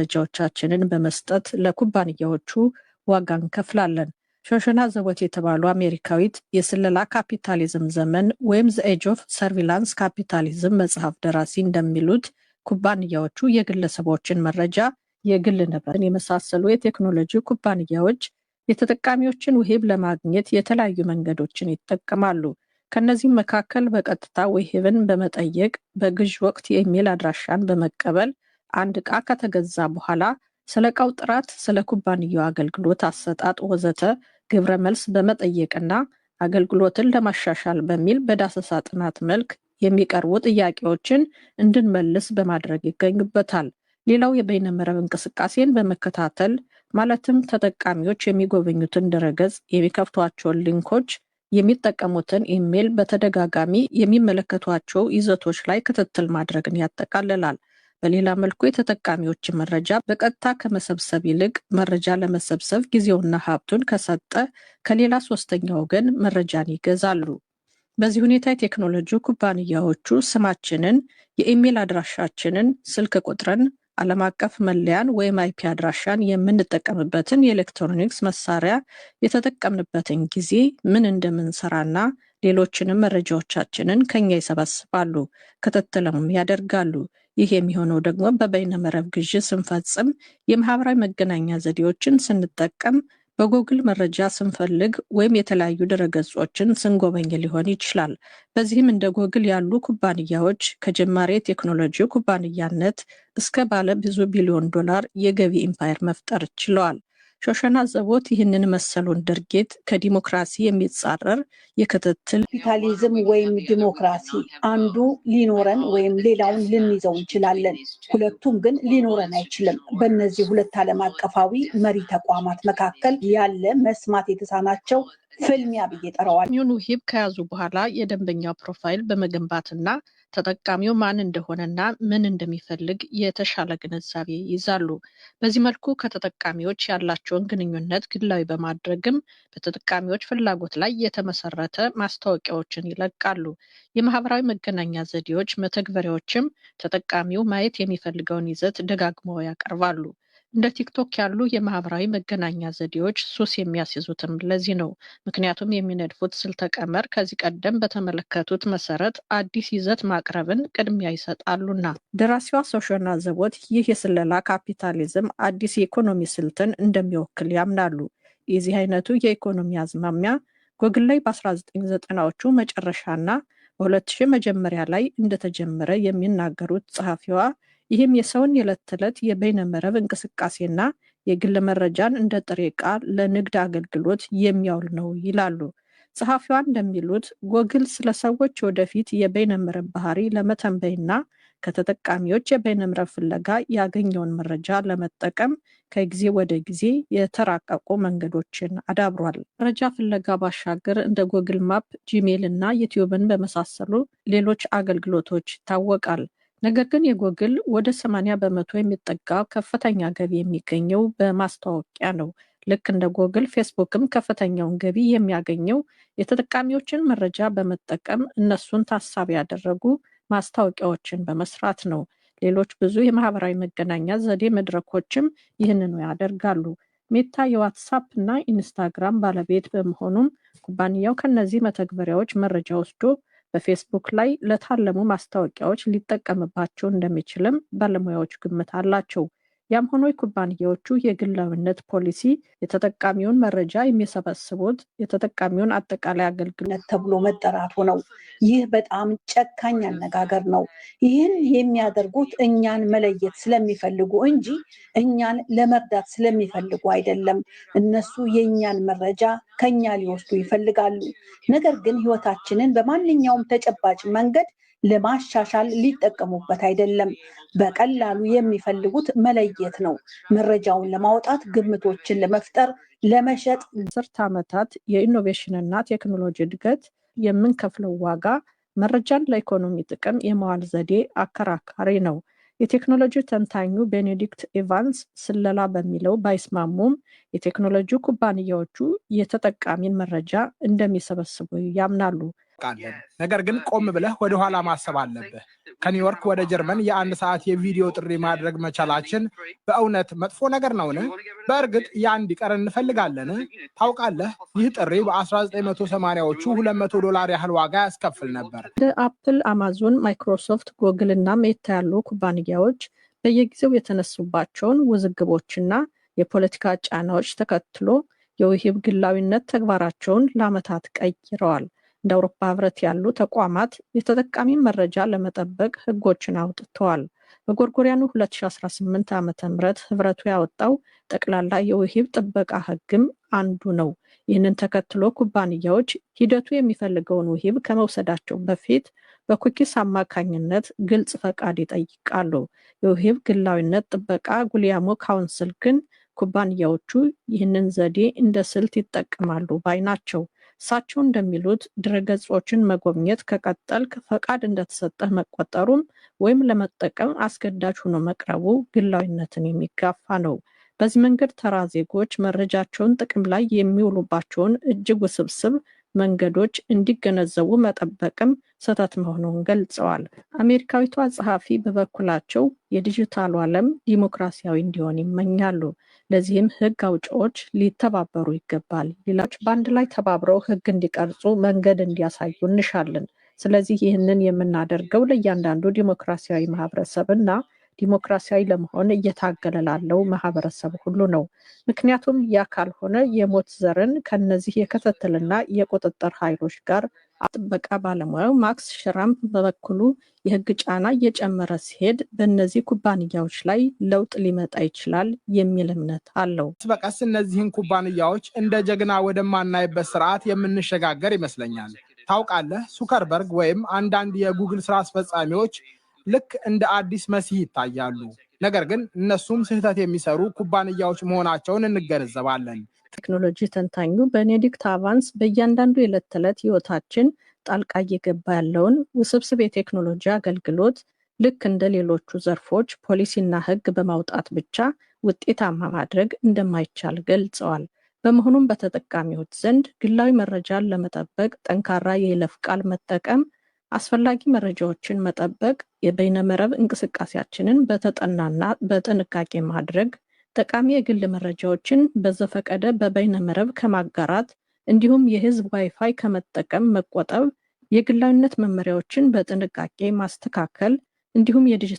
መረጃዎቻችንን በመስጠት ለኩባንያዎቹ ዋጋ እንከፍላለን። ሾሸና ዘቦት የተባሉ አሜሪካዊት የስለላ ካፒታሊዝም ዘመን ወይም ዘ ኤጅ ኦፍ ሰርቪላንስ ካፒታሊዝም መጽሐፍ ደራሲ እንደሚሉት ኩባንያዎቹ የግለሰቦችን መረጃ፣ የግል ንብረትን የመሳሰሉ የቴክኖሎጂ ኩባንያዎች የተጠቃሚዎችን ውሂብ ለማግኘት የተለያዩ መንገዶችን ይጠቀማሉ። ከነዚህም መካከል በቀጥታ ውሂብን በመጠየቅ በግዥ ወቅት የኢሜል አድራሻን በመቀበል አንድ ዕቃ ከተገዛ በኋላ ስለ ዕቃው ጥራት፣ ስለ ኩባንያው አገልግሎት አሰጣጥ ወዘተ ግብረ መልስ በመጠየቅና አገልግሎትን ለማሻሻል በሚል በዳሰሳ ጥናት መልክ የሚቀርቡ ጥያቄዎችን እንድንመልስ በማድረግ ይገኙበታል። ሌላው የበይነመረብ እንቅስቃሴን በመከታተል ማለትም ተጠቃሚዎች የሚጎበኙትን ድረገጽ፣ የሚከፍቷቸውን ሊንኮች፣ የሚጠቀሙትን ኢሜል፣ በተደጋጋሚ የሚመለከቷቸው ይዘቶች ላይ ክትትል ማድረግን ያጠቃልላል። በሌላ መልኩ የተጠቃሚዎችን መረጃ በቀጥታ ከመሰብሰብ ይልቅ መረጃ ለመሰብሰብ ጊዜውና ሀብቱን ከሰጠ ከሌላ ሶስተኛ ወገን መረጃን ይገዛሉ። በዚህ ሁኔታ የቴክኖሎጂ ኩባንያዎቹ ስማችንን፣ የኢሜል አድራሻችንን፣ ስልክ ቁጥርን፣ ዓለም አቀፍ መለያን ወይም አይፒ አድራሻን የምንጠቀምበትን የኤሌክትሮኒክስ መሳሪያ የተጠቀምንበትን ጊዜ ምን እንደምንሰራና ሌሎችንም መረጃዎቻችንን ከኛ ይሰበስባሉ፣ ክትትልም ያደርጋሉ። ይህ የሚሆነው ደግሞ በበይነመረብ ግዥ ስንፈጽም፣ የማህበራዊ መገናኛ ዘዴዎችን ስንጠቀም፣ በጉግል መረጃ ስንፈልግ ወይም የተለያዩ ድረገጾችን ስንጎበኝ ሊሆን ይችላል። በዚህም እንደ ጉግል ያሉ ኩባንያዎች ከጀማሪ የቴክኖሎጂ ኩባንያነት እስከ ባለ ብዙ ቢሊዮን ዶላር የገቢ ኢምፓየር መፍጠር ችለዋል። ሾሸና ዘቦት ይህንን መሰሉን ድርጊት ከዲሞክራሲ የሚጻረር የክትትል ካፒታሊዝም ወይም ዲሞክራሲ አንዱ ሊኖረን ወይም ሌላውን ልንይዘው እንችላለን። ሁለቱም ግን ሊኖረን አይችልም። በእነዚህ ሁለት ዓለም አቀፋዊ መሪ ተቋማት መካከል ያለ መስማት የተሳናቸው ፍልሚያ ብዬ ጠራዋለሁ። ሚሆኑ ውሂብ ከያዙ በኋላ የደንበኛ ፕሮፋይል በመገንባትና ተጠቃሚው ማን እንደሆነና ምን እንደሚፈልግ የተሻለ ግንዛቤ ይይዛሉ። በዚህ መልኩ ከተጠቃሚዎች ያላቸውን ግንኙነት ግላዊ በማድረግም በተጠቃሚዎች ፍላጎት ላይ የተመሰረተ ማስታወቂያዎችን ይለቃሉ። የማህበራዊ መገናኛ ዘዴዎች መተግበሪያዎችም ተጠቃሚው ማየት የሚፈልገውን ይዘት ደጋግመው ያቀርባሉ። እንደ ቲክቶክ ያሉ የማህበራዊ መገናኛ ዘዴዎች ሱስ የሚያስይዙትም ለዚህ ነው። ምክንያቱም የሚነድፉት ስልተ ቀመር ከዚህ ቀደም በተመለከቱት መሰረት አዲስ ይዘት ማቅረብን ቅድሚያ ይሰጣሉና። ደራሲዋ ሾሸና ዘቦት ይህ የስለላ ካፒታሊዝም አዲስ የኢኮኖሚ ስልትን እንደሚወክል ያምናሉ። የዚህ አይነቱ የኢኮኖሚ አዝማሚያ ጎግል ላይ በ1990ዎቹ መጨረሻና በ2000 መጀመሪያ ላይ እንደተጀመረ የሚናገሩት ጸሐፊዋ ይህም የሰውን የዕለት ተዕለት የበይነመረብ እንቅስቃሴና የግል መረጃን እንደ ጥሬ ዕቃ ለንግድ አገልግሎት የሚያውል ነው ይላሉ። ጸሐፊዋ እንደሚሉት ጎግል ስለ ሰዎች ወደፊት የበይነመረብ ባህሪ ለመተንበይና ከተጠቃሚዎች የበይነመረብ ፍለጋ ያገኘውን መረጃ ለመጠቀም ከጊዜ ወደ ጊዜ የተራቀቁ መንገዶችን አዳብሯል። መረጃ ፍለጋ ባሻገር እንደ ጎግል ማፕ፣ ጂሜል እና ዩቲዩብን በመሳሰሉ ሌሎች አገልግሎቶች ይታወቃል። ነገር ግን የጎግል ወደ 80 በመቶ የሚጠጋው ከፍተኛ ገቢ የሚገኘው በማስታወቂያ ነው። ልክ እንደ ጎግል ፌስቡክም ከፍተኛውን ገቢ የሚያገኘው የተጠቃሚዎችን መረጃ በመጠቀም እነሱን ታሳቢ ያደረጉ ማስታወቂያዎችን በመስራት ነው። ሌሎች ብዙ የማህበራዊ መገናኛ ዘዴ መድረኮችም ይህንኑ ያደርጋሉ። ሜታ የዋትሳፕ እና ኢንስታግራም ባለቤት በመሆኑም ኩባንያው ከነዚህ መተግበሪያዎች መረጃ ወስዶ በፌስቡክ ላይ ለታለሙ ማስታወቂያዎች ሊጠቀምባቸው እንደሚችልም ባለሙያዎች ግምት አላቸው። ያም ሆኖ የኩባንያዎቹ የግላዊነት ፖሊሲ የተጠቃሚውን መረጃ የሚሰበስቡት የተጠቃሚውን አጠቃላይ አገልግሎት ተብሎ መጠራቱ ነው። ይህ በጣም ጨካኝ አነጋገር ነው። ይህን የሚያደርጉት እኛን መለየት ስለሚፈልጉ እንጂ እኛን ለመርዳት ስለሚፈልጉ አይደለም። እነሱ የእኛን መረጃ ከኛ ሊወስዱ ይፈልጋሉ። ነገር ግን ሕይወታችንን በማንኛውም ተጨባጭ መንገድ ለማሻሻል ሊጠቀሙበት አይደለም። በቀላሉ የሚፈልጉት መለየት ነው። መረጃውን ለማውጣት፣ ግምቶችን ለመፍጠር፣ ለመሸጥ። 10 ዓመታት የኢኖቬሽንና ቴክኖሎጂ እድገት የምንከፍለው ዋጋ መረጃን ለኢኮኖሚ ጥቅም የማዋል ዘዴ አከራካሪ ነው። የቴክኖሎጂ ተንታኙ ቤኔዲክት ኤቫንስ ስለላ በሚለው ባይስማሙም የቴክኖሎጂ ኩባንያዎቹ የተጠቃሚን መረጃ እንደሚሰበስቡ ያምናሉ። ቃለን ነገር ግን ቆም ብለህ ወደ ኋላ ማሰብ አለብህ። ከኒውዮርክ ወደ ጀርመን የ1 ሰዓት የቪዲዮ ጥሪ ማድረግ መቻላችን በእውነት መጥፎ ነገር ነውን? በእርግጥ ያ እንዲቀር እንፈልጋለን? ታውቃለህ፣ ይህ ጥሪ በ1980ዎቹ $200 ያህል ዋጋ ያስከፍል ነበር። እንደ አፕል፣ አማዞን፣ ማይክሮሶፍት፣ ጉግል እና ሜታ ያሉ ኩባንያዎች በየጊዜው የተነሱባቸውን ውዝግቦችና የፖለቲካ ጫናዎች ተከትሎ የውሂብ ግላዊነት ተግባራቸውን ለዓመታት ቀይረዋል። እንደ አውሮፓ ህብረት ያሉ ተቋማት የተጠቃሚ መረጃ ለመጠበቅ ህጎችን አውጥተዋል። በጎርጎሪያኑ 2018 ዓ.ም ህብረቱ ያወጣው ጠቅላላ የውሂብ ጥበቃ ህግም አንዱ ነው። ይህንን ተከትሎ ኩባንያዎች ሂደቱ የሚፈልገውን ውሂብ ከመውሰዳቸው በፊት በኩኪስ አማካኝነት ግልጽ ፈቃድ ይጠይቃሉ። የውሂብ ግላዊነት ጥበቃ ጉሊያሞ ካውንስል ግን ኩባንያዎቹ ይህንን ዘዴ እንደ ስልት ይጠቀማሉ ባይ ናቸው። እሳቸው እንደሚሉት ድረገጾችን መጎብኘት ከቀጠልክ ፈቃድ እንደተሰጠህ መቆጠሩም ወይም ለመጠቀም አስገዳጅ ሆኖ መቅረቡ ግላዊነትን የሚጋፋ ነው። በዚህ መንገድ ተራ ዜጎች መረጃቸውን ጥቅም ላይ የሚውሉባቸውን እጅግ ውስብስብ መንገዶች እንዲገነዘቡ መጠበቅም ስህተት መሆኑን ገልጸዋል። አሜሪካዊቷ ጸሐፊ በበኩላቸው የዲጂታሉ ዓለም ዲሞክራሲያዊ እንዲሆን ይመኛሉ። ለዚህም ህግ አውጪዎች ሊተባበሩ ይገባል ይላች። በአንድ ላይ ተባብረው ህግ እንዲቀርጹ መንገድ እንዲያሳዩ እንሻለን። ስለዚህ ይህንን የምናደርገው ለእያንዳንዱ ዲሞክራሲያዊ ማህበረሰብና ዲሞክራሲያዊ ለመሆን እየታገለ ላለው ማህበረሰብ ሁሉ ነው። ምክንያቱም ያ ካልሆነ የሞት ዘርን ከነዚህ የክትትልና የቁጥጥር ኃይሎች ጋር ጥበቃ ባለሙያው ማክስ ሽራም በበኩሉ የህግ ጫና እየጨመረ ሲሄድ በእነዚህ ኩባንያዎች ላይ ለውጥ ሊመጣ ይችላል የሚል እምነት አለው። በቀስ እነዚህን ኩባንያዎች እንደ ጀግና ወደማናይበት ስርዓት የምንሸጋገር ይመስለኛል። ታውቃለህ፣ ሱከርበርግ ወይም አንዳንድ የጉግል ስራ አስፈጻሚዎች ልክ እንደ አዲስ መሲህ ይታያሉ። ነገር ግን እነሱም ስህተት የሚሰሩ ኩባንያዎች መሆናቸውን እንገነዘባለን። ቴክኖሎጂ ተንታኙ ቤኔዲክት አቫንስ በእያንዳንዱ የዕለት ተዕለት ህይወታችን ጣልቃ እየገባ ያለውን ውስብስብ የቴክኖሎጂ አገልግሎት ልክ እንደ ሌሎቹ ዘርፎች ፖሊሲና ህግ በማውጣት ብቻ ውጤታማ ማድረግ እንደማይቻል ገልጸዋል። በመሆኑም በተጠቃሚዎች ዘንድ ግላዊ መረጃን ለመጠበቅ ጠንካራ የይለፍ ቃል መጠቀም፣ አስፈላጊ መረጃዎችን መጠበቅ፣ የበይነመረብ እንቅስቃሴያችንን በተጠናና በጥንቃቄ ማድረግ፣ ጠቃሚ የግል መረጃዎችን በዘፈቀደ በበይነመረብ ከማጋራት እንዲሁም የህዝብ ዋይፋይ ከመጠቀም መቆጠብ፣ የግላዊነት መመሪያዎችን በጥንቃቄ ማስተካከል እንዲሁም የዲጂታል